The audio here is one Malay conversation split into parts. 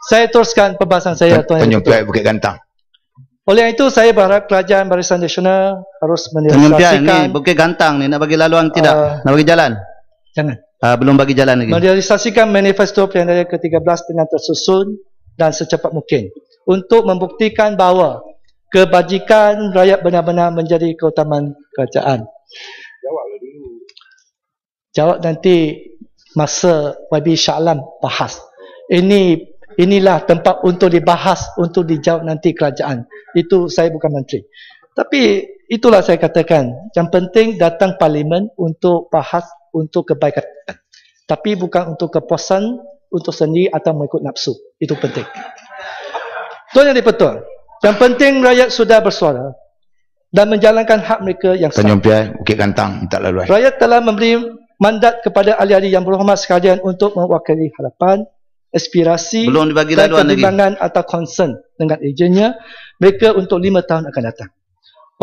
Saya teruskan perbahasan saya, Tuan Tanjung Piai Bukit Gantang. Oleh itu, saya berharap kerajaan Barisan Nasional harus Tanjung Piai merealisasikan... ni Bukit Gantang ni nak bagi laluan tidak? Nak bagi jalan? Jangan. Belum bagi jalan lagi. Merealisasikan manifesto pilihan raya ke-13 dengan tersusun dan secepat mungkin untuk membuktikan bahawa kebajikan rakyat benar-benar menjadi keutamaan kerajaan. Jawablah dulu. Jawab nanti masa YB Shah Alam bahas. Inilah tempat untuk dibahas, untuk dijawab nanti kerajaan. Itu saya bukan menteri. Tapi itulah saya katakan, yang penting datang parlimen untuk bahas untuk kebaikan. Tapi bukan untuk kepuasan, untuk sendiri atau mengikut nafsu. Itu penting. Tuan yang dipertua, yang penting rakyat sudah bersuara dan menjalankan hak mereka yang sah. Tanjung Piai Bukit Gantang minta laluan. Rakyat telah memberi mandat kepada ahli-ahli yang berhormat sekalian untuk mewakili harapan, aspirasi belum dibagi dan laluan lagi. pertimbangan atau concern dengan ejennya mereka untuk 5 tahun akan datang.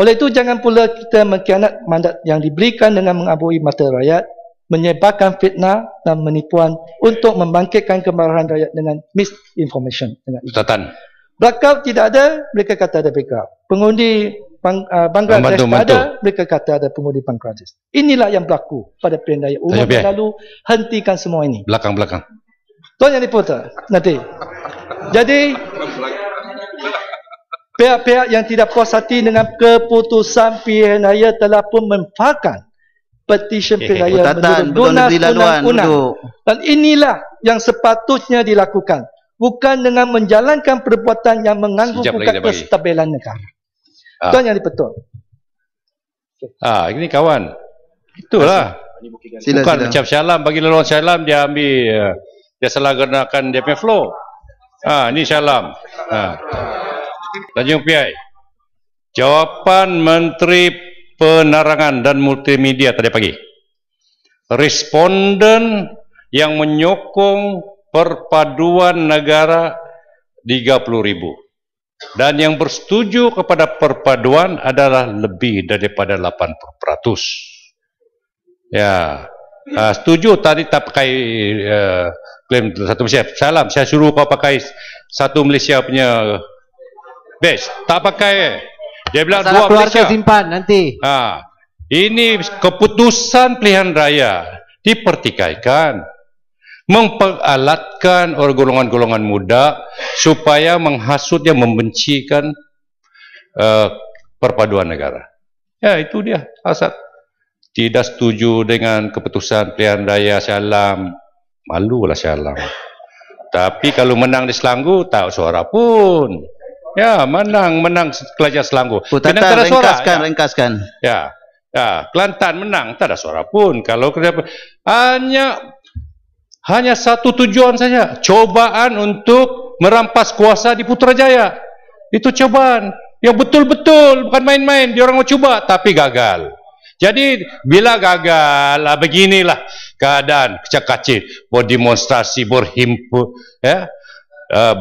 Oleh itu, jangan pula kita mengkhianat mandat yang diberikan dengan mengabui mata rakyat, menyebarkan fitnah dan menipuan untuk membangkitkan kemarahan rakyat dengan misinformation. Catatan. Blackout tidak ada, mereka kata ada blackout. Pengundi Bangladesh tak ada, mereka kata ada pengundi Bangladesh. Inilah yang berlaku pada pilihan raya umum yang lalu. Hentikan semua ini. Belakang-belakang. Tuan yang diputar nanti. Jadi pihak-pihak yang tidak puas hati dengan keputusan pilihan raya telah pun memfahamkan petisi pilihan raya menurut lunas undang-undang. Dan inilah yang sepatutnya dilakukan, bukan dengan menjalankan perbuatan yang mengganggu kestabilan negara. Tuan yang dipetul. Ini kawan. Itulah. Bukan macam Shah Alam, bagi laluan Shah Alam dia ambil, dia salah gunakan dia punya flow. Ini Shah Alam. Tanjung Piai. Jawapan Menteri Penerangan dan Multimedia tadi pagi. Responden yang menyokong perpaduan negara 30,000. Dan yang bersetuju kepada perpaduan adalah lebih daripada 80%. Ya, setuju tadi tak pakai klaim satu Malaysia. Salam, saya suruh kau pakai satu Malaysia punya badge. Tak pakai. Dia bilang dua Malaysia. Simpan nanti. Ini keputusan pilihan raya dipertikaikan, memperalatkan golongan-golongan muda supaya menghasut yang membencikan perpaduan negara. Ya, itu dia asal. Tidak setuju dengan keputusan pilihan raya Shah Alam, malulah Shah Alam. Tapi kalau menang di Selangor, tak suara pun. Ya, menang Pelajar Selangor. Tatan, ringkaskan. Ya, Kelantan menang, tak ada suara pun. Kalau hanya satu tujuan saja, cobaan untuk merampas kuasa di Putrajaya. Itu cobaan yang betul-betul, bukan main-main. Dia orang mau cuba, tapi gagal. Jadi bila gagal, beginilah keadaan kecak-kacir, berdemonstrasi, berhimpun,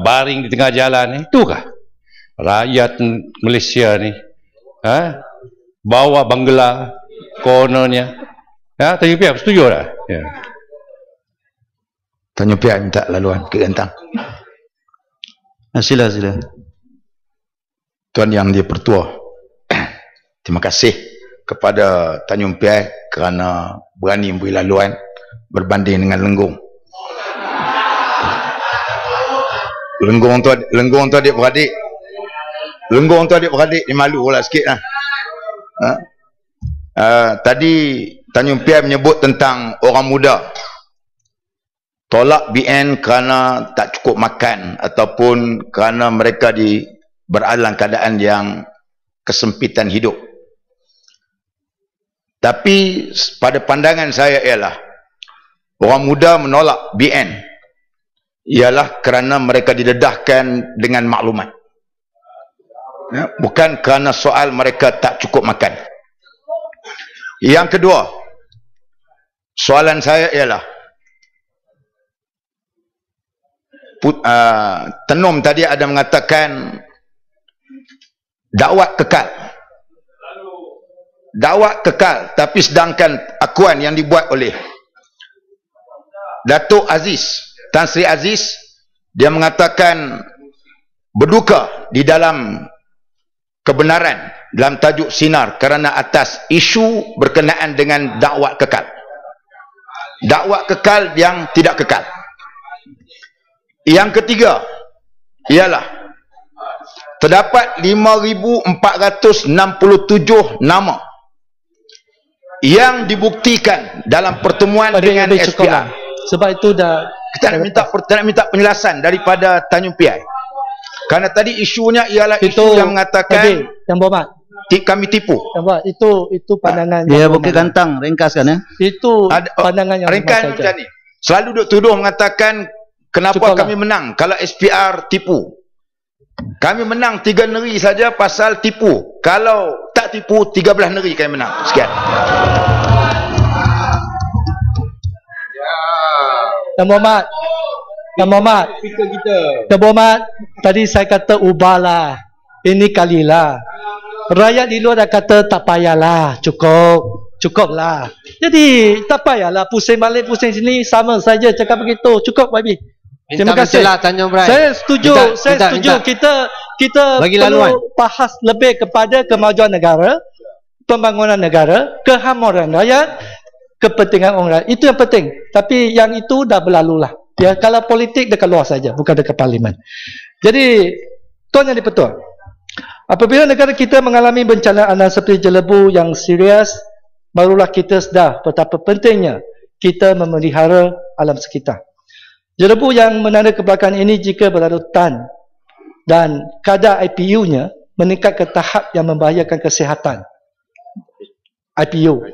baring di tengah jalan. Itukah rakyat Malaysia ni? Bawa Bangla kononnya. Tanjung Piai setuju tak? Ya. Tanjung Piai minta laluan ke Gantang. Sila. Tuan Yang Dipertua, terima kasih kepada Tanjung Piai kerana berani memberi laluan berbanding dengan Lenggong. Lenggong tu adik-beradik. Dia malu pula sikit lah. Tadi Tanjung Piai menyebut tentang orang muda tolak BN kerana tak cukup makan ataupun kerana mereka berada dalam keadaan yang kesempitan hidup. Tapi pada pandangan saya ialah orang muda menolak BN ialah kerana mereka didedahkan dengan maklumat, bukan kerana soal mereka tak cukup makan. Yang kedua, soalan saya ialah Tenum tadi ada mengatakan dakwat kekal, tapi sedangkan akuan yang dibuat oleh Datuk Aziz, Tan Sri Aziz, dia mengatakan berduka di dalam kebenaran dalam tajuk sinar kerana atas isu berkenaan dengan dakwah kekal. Dakwah kekal yang tidak kekal. Yang ketiga ialah terdapat 5,467 nama yang dibuktikan dalam pertemuan dengan SPR. Sebab itu dah kita nak minta penjelasan daripada Tanjung Piai. Kerana tadi isunya ialah isu yang mengatakan yang berhormat, kami tipu. Itu pandangan dia bukan gantang, ringkaskan ya. Itu pandangan yang ringkas macam ni. Selalu duk tuduh mengatakan kenapa kami menang kalau SPR tipu. Kami menang 3 negeri saja pasal tipu. Kalau tak tipu 13 negeri kami menang. Sekian. Yang berhormat, Yang berhormat, tadi saya kata ubahlah. Ini kalilah. Rakyat di luar dah kata tak payahlah, cukuplah. Jadi tak payahlah pusing balik pusing sini, sama saja cakap begitu. Cukup babi. Terima kasih. Saya setuju, kita perlu bahas lebih kepada kemajuan negara, pembangunan negara, kemakmuran rakyat, kepentingan orang rakyat. Itu yang penting. Tapi yang itu dah berlalu lah. Ya, kalau politik dekat luar saja, bukan dekat parlimen. Jadi, Tuan Yang di-Pertua, apabila negara kita mengalami bencana alam seperti jelebu yang serius, barulah kita sedar betapa pentingnya kita memelihara alam sekitar. Jelebu yang menanda kebelakangan ini jika berlarutan dan kadar IPU-nya meningkat ke tahap yang membahayakan kesihatan IPU,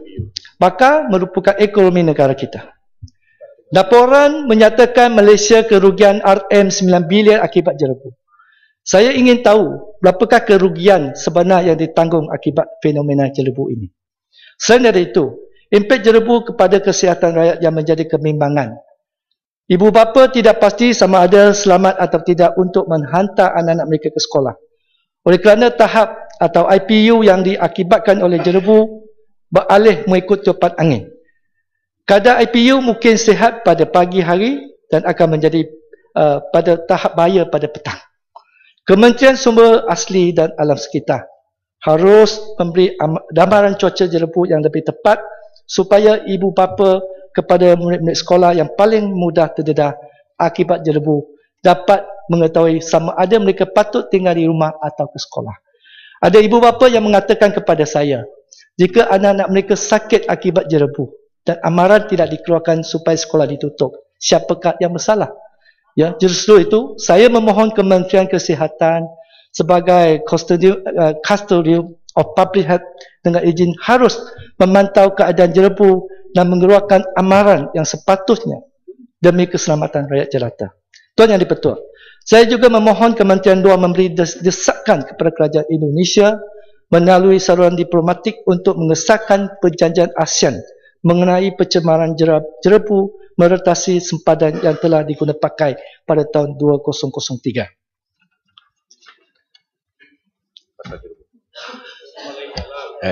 maka merupakan ekonomi negara kita. Laporan menyatakan Malaysia kerugian RM9 bilion akibat jelebu. Saya ingin tahu berapakah kerugian sebenar yang ditanggung akibat fenomena jelebu ini. Selain dari itu, impak jelebu kepada kesihatan rakyat yang menjadi kebimbangan. Ibu bapa tidak pasti sama ada selamat atau tidak untuk menghantar anak-anak mereka ke sekolah. Oleh kerana tahap atau IPU yang diakibatkan oleh jelebu beralih mengikut tiupan angin. Kadar IPU mungkin sihat pada pagi hari dan akan menjadi pada tahap bahaya pada petang. Kementerian Sumber Asli dan Alam Sekitar harus memberi gambaran cuaca jelebu yang lebih tepat supaya ibu bapa kepada murid-murid sekolah yang paling mudah terdedah akibat jelebu dapat mengetahui sama ada mereka patut tinggal di rumah atau ke sekolah. Ada ibu bapa yang mengatakan kepada saya, jika anak-anak mereka sakit akibat jelebu dan amaran tidak dikeluarkan supaya sekolah ditutup, siapakah yang bersalah? Ya, justru itu saya memohon Kementerian Kesihatan sebagai custodian of public health dengan izin harus memantau keadaan jelebu dan mengeluarkan amaran yang sepatutnya demi keselamatan rakyat jelata. Tuan Yang di-Pertua, saya juga memohon Kementerian Luar memberi desakan kepada kerajaan Indonesia melalui saluran diplomatik untuk mengesahkan perjanjian ASEAN mengenai pencemaran jelebu meretasi sempadan yang telah digunakan pakai pada tahun 2003.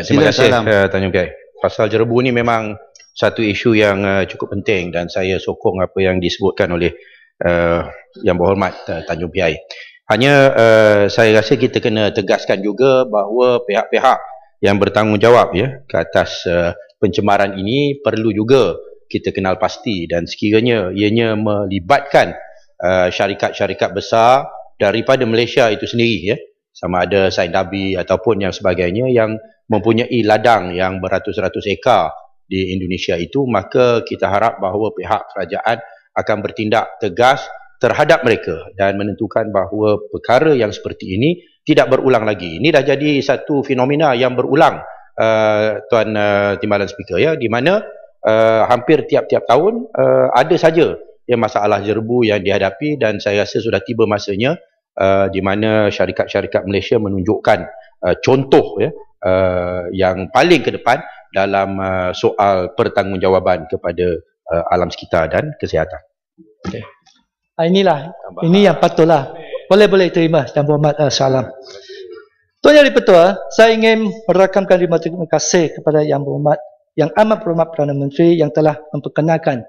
Terima kasih Tanjung Piai. Pasal jelebu ni memang satu isu yang cukup penting dan saya sokong apa yang disebutkan oleh Yang Berhormat Tanjung Piai. Hanya saya rasa kita kena tegaskan juga bahawa pihak-pihak yang bertanggungjawab ya ke atas pencemaran ini perlu juga kita kenal pasti, dan sekiranya ianya melibatkan syarikat-syarikat besar daripada Malaysia itu sendiri ya, sama ada Said Nabi ataupun yang sebagainya yang mempunyai ladang yang beratus-ratus ekar di Indonesia itu, maka kita harap bahawa pihak kerajaan akan bertindak tegas terhadap mereka dan menentukan bahawa perkara yang seperti ini tidak berulang lagi. Ini dah jadi satu fenomena yang berulang, Tuan Timbalan Speaker ya, di mana hampir tiap-tiap tahun ada saja yang masalah jelebu yang dihadapi, dan saya rasa sudah tiba masanya di mana syarikat-syarikat Malaysia menunjukkan contoh ya yang paling ke depan dalam soal pertanggungjawaban kepada alam sekitar dan kesihatan. Okay. Ini yang patutlah. Boleh terima Yang Berhormat Shah Alam. Tuan Yang di-Pertua, saya ingin merakamkan terima kasih kepada Yang Berhormat, Yang Amat Berhormat Perdana Menteri yang telah memperkenalkan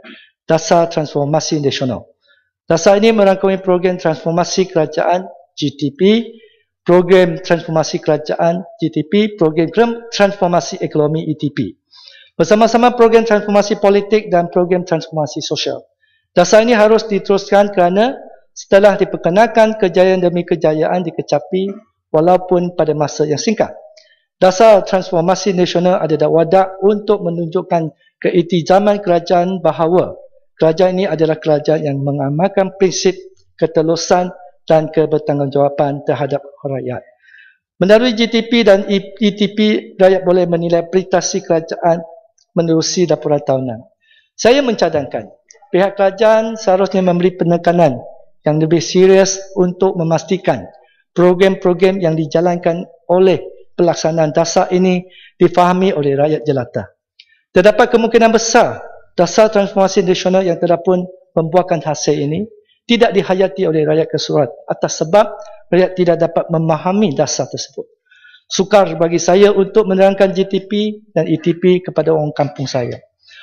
Dasar Transformasi Nasional. Dasar ini merangkumi program transformasi kerajaan GTP, program transformasi kerajaan GTP, program transformasi ekonomi ETP. Bersama-sama program transformasi politik dan program transformasi sosial. Dasar ini harus diteruskan kerana setelah diperkenalkan kejayaan demi kejayaan dikecapi walaupun pada masa yang singkat. Dasar transformasi nasional adalah wadah untuk menunjukkan keiktizaman kerajaan bahawa kerajaan ini adalah kerajaan yang mengamalkan prinsip ketelusan dan kebertanggungjawaban terhadap rakyat. Melalui GTP dan ETP, rakyat boleh menilai prestasi kerajaan menerusi laporan tahunan. Saya mencadangkan pihak kerajaan seharusnya memberi penekanan yang lebih serius untuk memastikan program-program yang dijalankan oleh pelaksanaan dasar ini difahami oleh rakyat jelata. Terdapat kemungkinan besar dasar transformasi nasional yang telah pun membuahkan hasil ini tidak dihayati oleh rakyat keseluruhan atas sebab rakyat tidak dapat memahami dasar tersebut. Sukar bagi saya untuk menerangkan GTP dan ETP kepada orang kampung saya.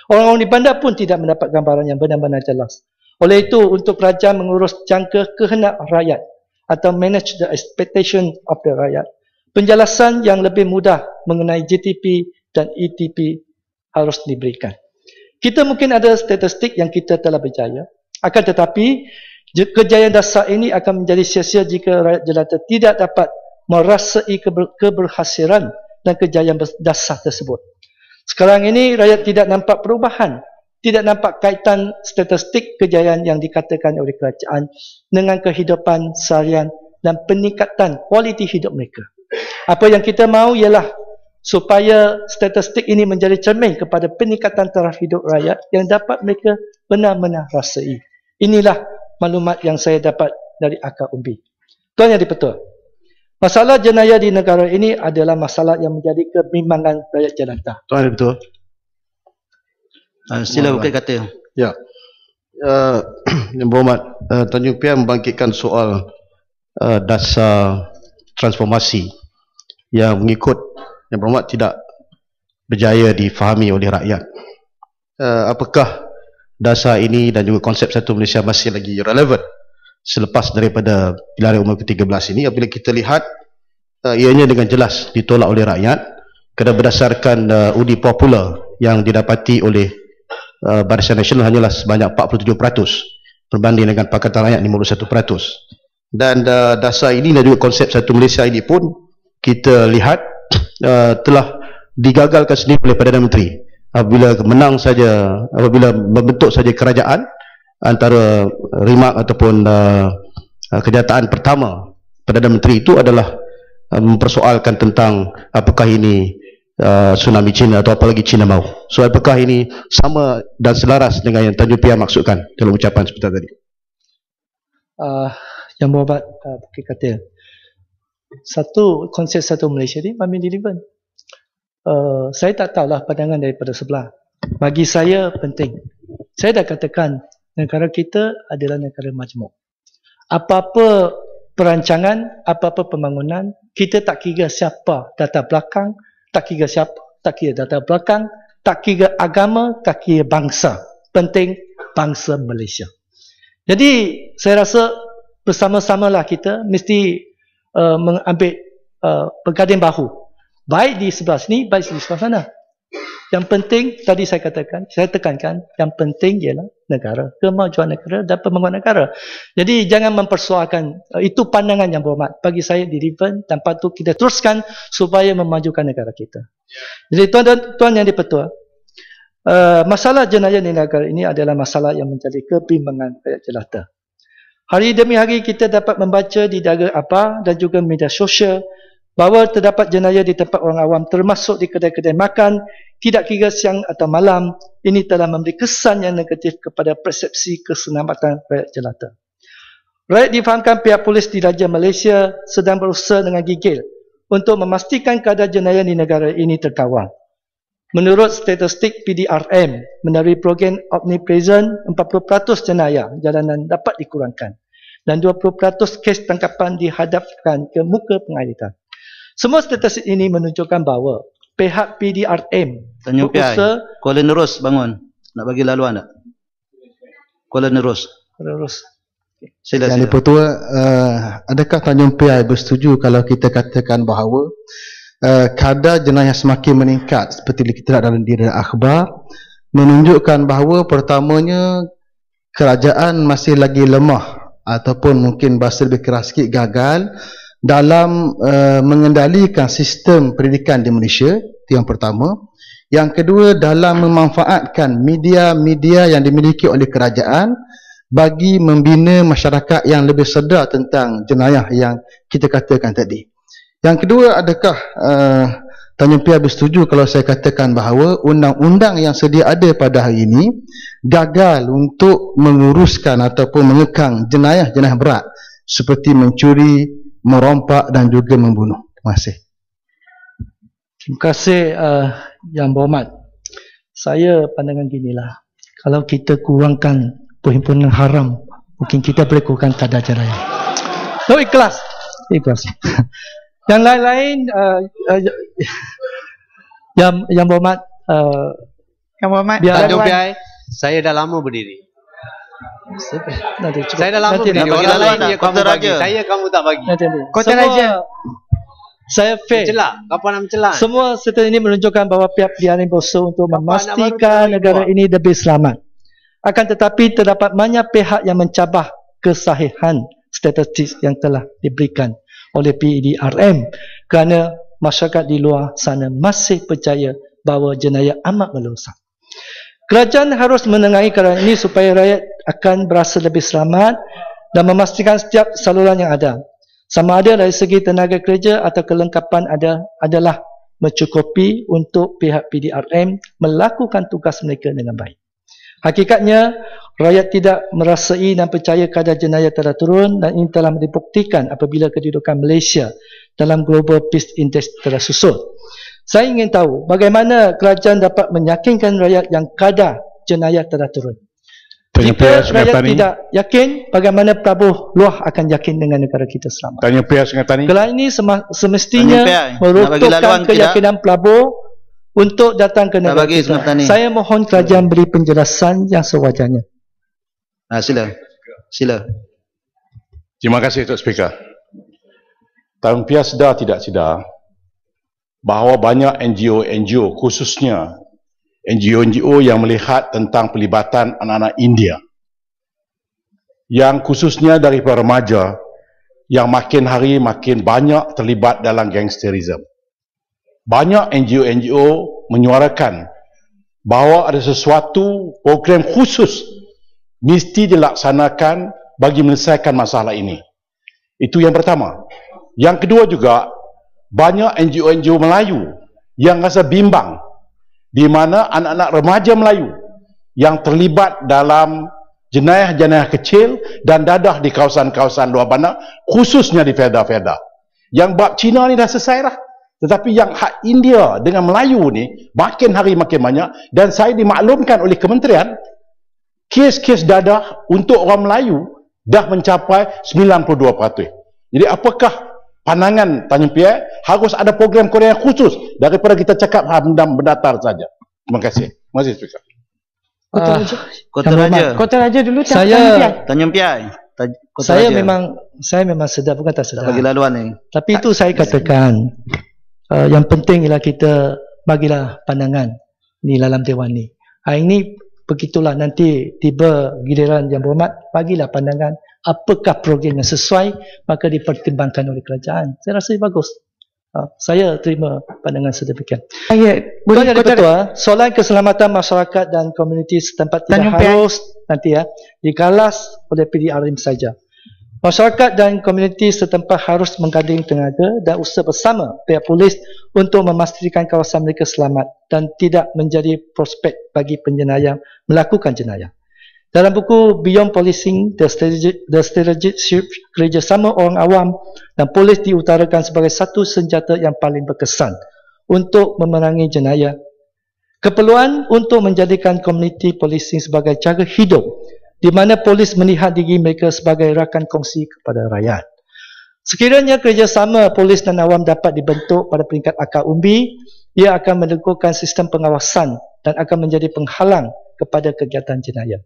Orang-orang di bandar pun tidak mendapat gambaran yang benar-benar jelas. Oleh itu, untuk kerajaan mengurus jangka kehendak rakyat atau manage the expectation of the rakyat, penjelasan yang lebih mudah mengenai GTP dan ETP harus diberikan. Kita mungkin ada statistik yang kita telah berjaya, akan tetapi kejayaan dasar ini akan menjadi sia-sia jika rakyat jelata tidak dapat merasai keberhasilan dan kejayaan dasar tersebut. Sekarang ini rakyat tidak nampak perubahan, tidak nampak kaitan statistik kejayaan yang dikatakan oleh kerajaan dengan kehidupan seharian dan peningkatan kualiti hidup mereka. Apa yang kita mahu ialah supaya statistik ini menjadi cermin kepada peningkatan taraf hidup rakyat yang dapat mereka benar-benar rasai. Inilah maklumat yang saya dapat dari akar umbi. Tuan Yang di-Pertua, masalah jenayah di negara ini adalah masalah yang menjadi kebimbangan rakyat jelata. Tuan Yang di-Pertua. Sila buka kata. Ya. Yang berhormat, Tanjung Piai membangkitkan soal dasar transformasi yang mengikut Yang Berhormat tidak berjaya difahami oleh rakyat. Apakah dasar ini dan juga konsep Satu Malaysia masih lagi relevan selepas daripada pilihan umum ke-13 ini? Apabila kita lihat ianya dengan jelas ditolak oleh rakyat kerana berdasarkan undi popular yang didapati oleh Barisan Nasional hanyalah sebanyak 47% berbanding dengan Pakatan Rakyat 51%. Dan dasar ini dan juga konsep Satu Malaysia ini pun kita lihat telah digagalkan sendiri oleh Perdana Menteri apabila menang saja, apabila membentuk saja kerajaan antara rimak ataupun kenyataan pertama Perdana Menteri itu adalah mempersoalkan tentang apakah ini tsunami China atau apalagi China mahu. So apakah ini sama dan selaras dengan yang Tanjung Piai maksudkan dalam ucapan seperti tadi? Yang Berhormat Bukit Katil, satu konsep Satu Malaysia ni kami deliver. Saya tak tahulah pandangan daripada sebelah. Bagi saya penting. Saya dah katakan negara kita adalah negara majmuk. Apa-apa perancangan, apa-apa pembangunan, kita tak kira siapa latar belakang, tak kira siapa, tak kira latar belakang, tak kira agama, tak kira bangsa. Penting bangsa Malaysia. Jadi saya rasa bersama-samalah kita mesti mengambil berganding bahu. Baik di sebelah sini, baik di sebelah sana. Yang penting, tadi saya katakan, saya tekankan, yang penting ialah negara, kemajuan negara dan pembangunan negara. Jadi jangan mempersoalkan, itu pandangan Yang Berhormat. Bagi saya deliver, tanpa itu kita teruskan supaya memajukan negara kita. Jadi tuan Yang di-Pertua, masalah jenayah di negara ini adalah masalah yang menjadi kebimbangan rakyat jelata. Hari demi hari kita dapat membaca di daerah apa dan juga media sosial bahawa terdapat jenayah di tempat orang awam termasuk di kedai-kedai makan, tidak kira siang atau malam. Ini telah memberi kesan yang negatif kepada persepsi keselamatan rakyat jelata. Rakyat difahamkan pihak polis di Raja Malaysia sedang berusaha dengan gigil untuk memastikan kadar jenayah di negara ini terkawal. Menurut statistik PDRM, melalui program Omnipresent, 40% jenayah jalanan dapat dikurangkan dan 20% kes tangkapan dihadapkan ke muka pengadilan. Semua statistik ini menunjukkan bahawa pihak PDRM Tanjung Piai, Kuala Nerus bangun. Nak bagi laluan tak? Kuala Nerus. Terus Sila. Yang Dipertua, adakah Tanjung Piai bersetuju kalau kita katakan bahawa kadar jenayah semakin meningkat seperti kita lihat dalam diri akhbar, menunjukkan bahawa pertamanya kerajaan masih lagi lemah ataupun mungkin bahasa lebih keras sikit gagal dalam mengendalikan sistem pendidikan di Malaysia. Itu yang pertama. Yang kedua, dalam memanfaatkan media-media yang dimiliki oleh kerajaan bagi membina masyarakat yang lebih sedar tentang jenayah yang kita katakan tadi. Yang kedua, adakah Tanjung Piai bersetuju kalau saya katakan bahawa undang-undang yang sedia ada pada hari ini gagal untuk menguruskan ataupun mengekang jenayah-jenayah berat seperti mencuri, merompak dan juga membunuh. Terima kasih. Terima kasih Yang Berhormat. Saya pandangan ginilah, kalau kita kurangkan perhimpunan haram, mungkin kita boleh kurangkan kadar jenayah. Ikhlas. Yang lain-lain Yang Berhormat, Yang Berhormat, Tanjung Piai, saya dah lama berdiri. Saya dah lama berdiri. Orang lain dia kamu bagi, saya kamu tak bagi. Kota Raja. Saya fair. Mencela, kapan nak mencela? Semua serta ini menunjukkan bahawa pihak PDRM berusaha untuk memastikan negara ini lebih selamat. Akan tetapi terdapat banyak pihak yang mencabah kesahihan statistik yang telah diberikan oleh PDRM kerana masyarakat di luar sana masih percaya bahawa jenayah amat meluas. Kerajaan harus menengahi keadaan ini supaya rakyat akan berasa lebih selamat dan memastikan setiap saluran yang ada, sama ada dari segi tenaga kerja atau kelengkapan adalah mencukupi untuk pihak PDRM melakukan tugas mereka dengan baik. Hakikatnya, rakyat tidak merasai dan percaya kadar jenayah telah turun dan ini telah dibuktikan apabila kedudukan Malaysia dalam Global Peace Index telah susul. Saya ingin tahu bagaimana kerajaan dapat meyakinkan rakyat yang kadar jenayah telah turun. Jika rakyat tidak yakin, bagaimana Prabowo luar akan yakin dengan negara kita selamat? Tanya Piai Sengatani. Kelak ini semestinya meruntuhkan keyakinan Prabowo untuk datang ke negara kita. Saya mohon kerajaan beri penjelasan yang sewajarnya. Sila. Terima kasih Tuan Speaker. Tanjung Piai sedar tidak sedar bahawa banyak NGO khususnya NGO yang melihat tentang pelibatan anak-anak India yang khususnya daripada remaja yang makin hari makin banyak terlibat dalam gangsterisme. Banyak NGO menyuarakan bahawa ada sesuatu program khusus mesti dilaksanakan bagi menyelesaikan masalah ini. Itu yang pertama. Yang kedua juga, banyak NGO Melayu yang rasa bimbang di mana anak-anak remaja Melayu yang terlibat dalam jenayah-jenayah kecil dan dadah di kawasan-kawasan luar bandar, khususnya di Fedah. Yang bab Cina ni dah selesai dah. Tetapi yang hak India dengan Melayu ni makin hari makin banyak, dan saya dimaklumkan oleh kementerian kes-kes dadah untuk orang Melayu dah mencapai 92%. Jadi apakah pandangan Tanjung Piai harus ada program Korea khusus daripada kita cakap hamdam berdatar saja? Terima kasih. Terima kasih Speaker. Kota Raja dulu. Tanjung Piai. Saya memang sedar, bukan tak sedar. Bagi laluan ni. Tapi itu saya katakan yang penting ialah kita bagilah pandangan di dalam Dewan ni. Hari ini begitulah, nanti tiba giliran Yang Berhormat, bagilah pandangan apakah program yang sesuai, maka dipertimbangkan oleh kerajaan. Saya rasa bagus. Saya terima pandangan sedemikian. Tuan Yang Di-Pertua, soalan keselamatan masyarakat dan komuniti setempat tidak harus nanti digalas oleh PDRM saja. Masyarakat dan komuniti setempat harus mengganding tenaga dan usaha bersama pihak polis untuk memastikan kawasan mereka selamat dan tidak menjadi prospek bagi penjenayah melakukan jenayah. Dalam buku Beyond Policing, The Strategic Shift, kerjasama orang awam dan polis diutarakan sebagai satu senjata yang paling berkesan untuk memerangi jenayah. Keperluan untuk menjadikan community policing sebagai cara hidup di mana polis melihat diri mereka sebagai rakan kongsi kepada rakyat. Sekiranya kerjasama polis dan awam dapat dibentuk pada peringkat akar umbi, ia akan meneguhkan sistem pengawasan dan akan menjadi penghalang kepada kegiatan jenayah.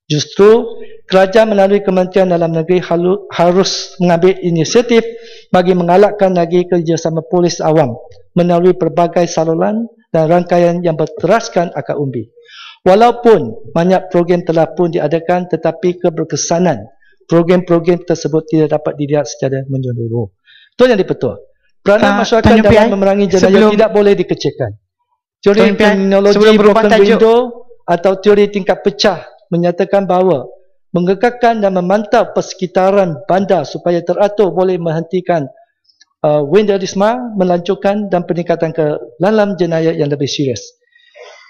Justru kerajaan melalui Kementerian Dalam Negeri harus mengambil inisiatif bagi menggalakkan lagi kerjasama polis awam melalui pelbagai saluran dan rangkaian yang berteraskan akar umbi. Walaupun banyak program telah pun diadakan, tetapi keberkesanan program-program tersebut tidak dapat dilihat secara menyeluruh. Itu yang dipetua. Peranan masyarakat dalam memerangi jenayah tidak boleh dikecilkan. Teori teknologi broken window atau teori tingkat pecah menyatakan bahawa mengekalkan dan memantau persekitaran bandar supaya teratur boleh menghentikan vandalisme, melanjutkan dan peningkatan ke dalam jenayah yang lebih serius.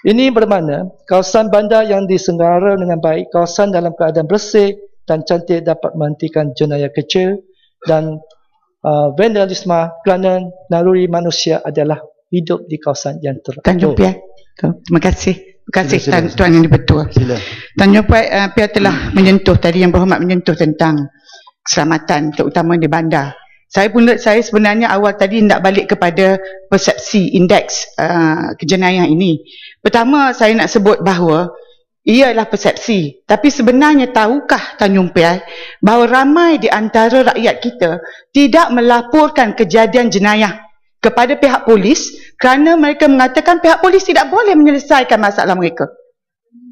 Ini bermakna kawasan bandar yang diselenggara dengan baik, kawasan dalam keadaan bersih dan cantik dapat menghentikan jenayah kecil dan vandalisme kerana naluri manusia adalah hidup di kawasan yang teratur. Tanjung Piai. Terima kasih. Terima kasih Tuan Yang Dipertua. Tanjung Piai telah menyentuh tadi, Yang Berhormat menyentuh tentang keselamatan terutama di bandar. Saya sebenarnya awal tadi nak balik kepada persepsi indeks kejenayah ini. Pertama saya nak sebut bahawa ialah persepsi, tapi sebenarnya tahukah Tanjung Piai bahawa ramai di antara rakyat kita tidak melaporkan kejadian jenayah kepada pihak polis kerana mereka mengatakan pihak polis tidak boleh menyelesaikan masalah mereka.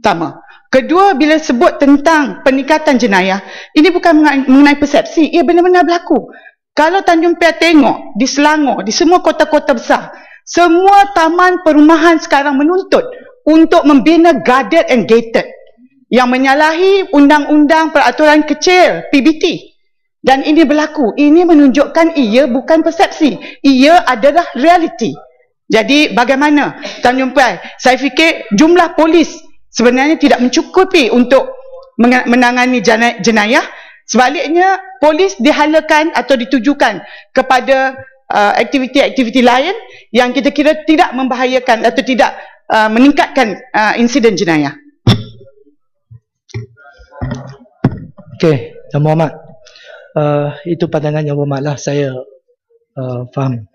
Pertama. Kedua, bila sebut tentang peningkatan jenayah, ini bukan mengenai persepsi, ia benar-benar berlaku. Kalau Tanjung Piai tengok di Selangor, di semua kota-kota besar, semua taman perumahan sekarang menuntut untuk membina guarded and gated yang menyalahi undang-undang peraturan kecil PBT. Dan ini berlaku. Ini menunjukkan ia bukan persepsi. Ia adalah realiti. Jadi bagaimana Tanjung Piai? Saya fikir jumlah polis sebenarnya tidak mencukupi untuk menangani jenayah. Sebaliknya, polis dihalakan atau ditujukan kepada aktiviti-aktiviti lain yang kita kira tidak membahayakan atau tidak meningkatkan insiden jenayah. Okey, Yang Berhormat. Itu pandangan Yang Berhormat lah, saya faham.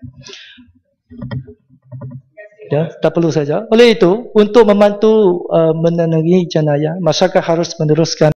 Ya, tak perlu saja. Oleh itu, untuk membantu menangani jenayah, masyarakat harus meneruskan